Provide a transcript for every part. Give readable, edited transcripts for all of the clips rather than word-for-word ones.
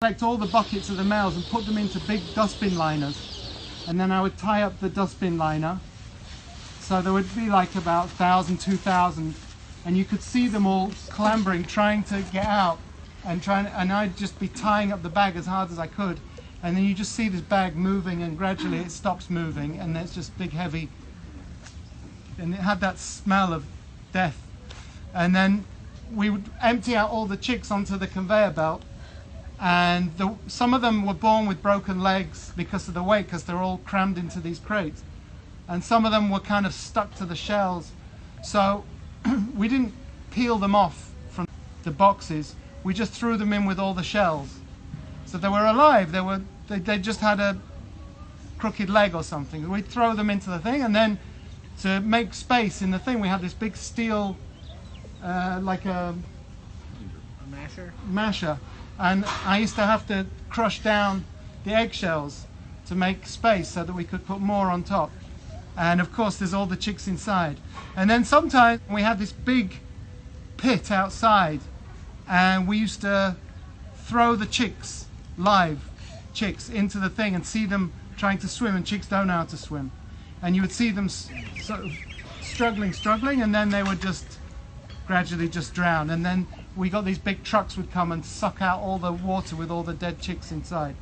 Collect all the buckets of the males and put them into big dustbin liners, and then I would tie up the dustbin liner, so there would be like about 1,000, 2,000, and you could see them all clambering, trying to get out, and I'd just be tying up the bag as hard as I could, and then you just see this bag moving, and gradually it stops moving, and it's just big, heavy, and it had that smell of death. And then we would empty out all the chicks onto the conveyor belt, and some of them were born with broken legs because of the weight, because they're all crammed into these crates, and some of them were kind of stuck to the shells. So we didn't peel them off from the boxes, we just threw them in with all the shells. So they were alive, they just had a crooked leg or something. We'd throw them into the thing, and then to make space in the thing we had this big steel like a masher, and I used to have to crush down the eggshells to make space so that we could put more on top. And of course there's all the chicks inside. And then sometimes we had this big pit outside, and we used to throw the chicks, live chicks, into the thing and see them trying to swim, and chicks don't know how to swim. And you would see them sort of struggling, and then they would just gradually just drown. And then we got these big trucks would come and suck out all the water with all the dead chicks inside.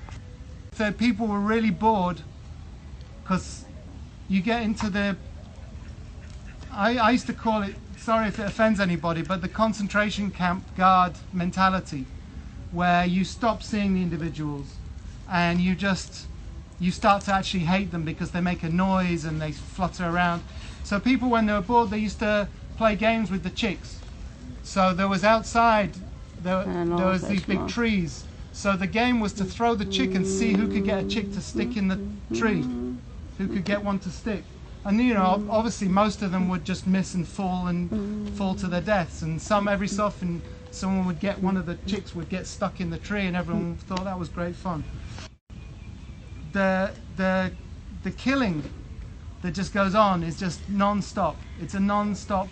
So people were really bored, because you get into the, I used to call it, sorry if it offends anybody, but the concentration camp guard mentality, where you stop seeing the individuals and you start to actually hate them because they make a noise and they flutter around. So people, when they were bored, they used to play games with the chicks. So there was outside, there was these big trees. So the game was to throw the chick and see who could get a chick to stick in the tree, who could get one to stick. And you know, obviously most of them would just miss and fall to their deaths. And every so often, someone would get, one of the chicks would get stuck in the tree, and everyone thought that was great fun. The killing that just goes on is just non-stop. It's a non-stop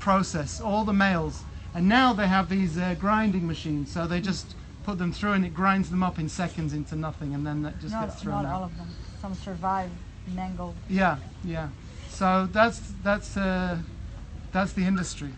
process, all the males. And now they have these grinding machines, so they just put them through and it grinds them up in seconds into nothing, and then that just gets thrown out. Not all of them. Some survive mangled. Yeah. So that's the industry.